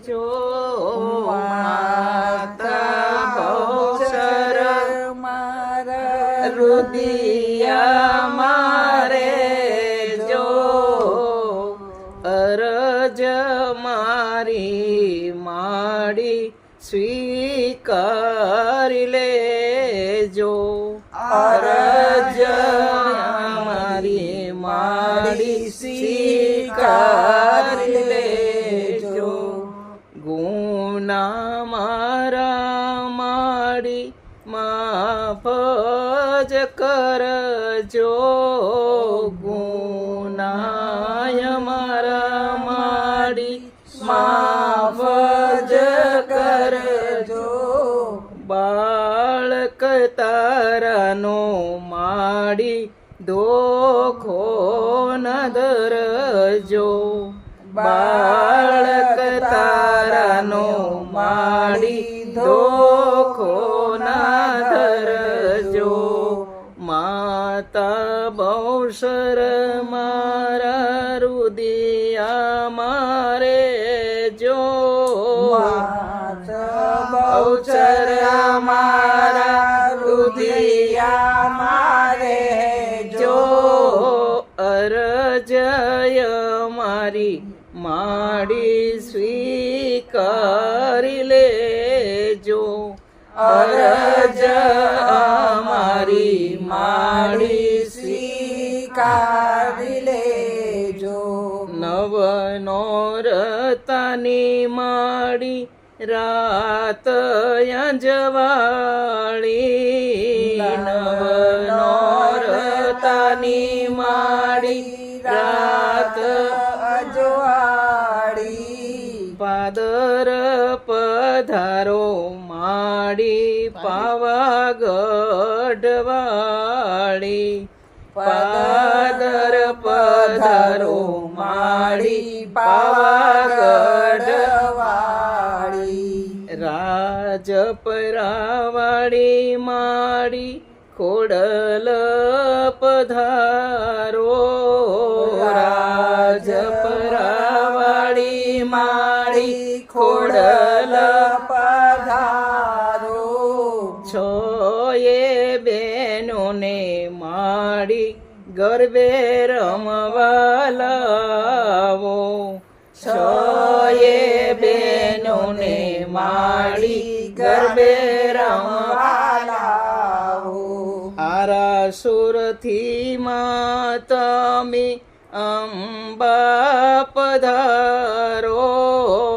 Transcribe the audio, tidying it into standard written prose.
જો માતા ભવસર મારા રુદિયા મારે જો અરજ મારી માડી સ્વીકારી લેજો અરજ મારી માડી સ્વીકારી લેજો ગુના મારા માડી માફ જ કરજો ગુનાય મારા માડી માફ જ કરજો બાળક તારાનો માડી દોખો ન ધરજો બાળક તારાનો માડી દોખો ના ધરજો માતા બહુસર મારા રુદિયા મારે જો બહુસર મારા રુદિયા મારે જો અરજય મારી માડી સ્વીકારી લેજો અરજ મારી માડી સ્વીકારી લેજો નવનો રતાની માડી રાત અંજવાળી નવનો રતાની માડી રાત અજવાળી પાદર પધારો માડી પાવાગઢવાળી પાદર પધારો માડી પાવાગઢવાળી રાજપરાવાળી માડી ખોડલ પધારો રાજપરાવાળી માડી ખોડલ પધારો છો એ બેનોને માડી ગરબે રમવા લાવો છો એ બેનોને માડી ગરબે રમવા લાવો આરાસુરથી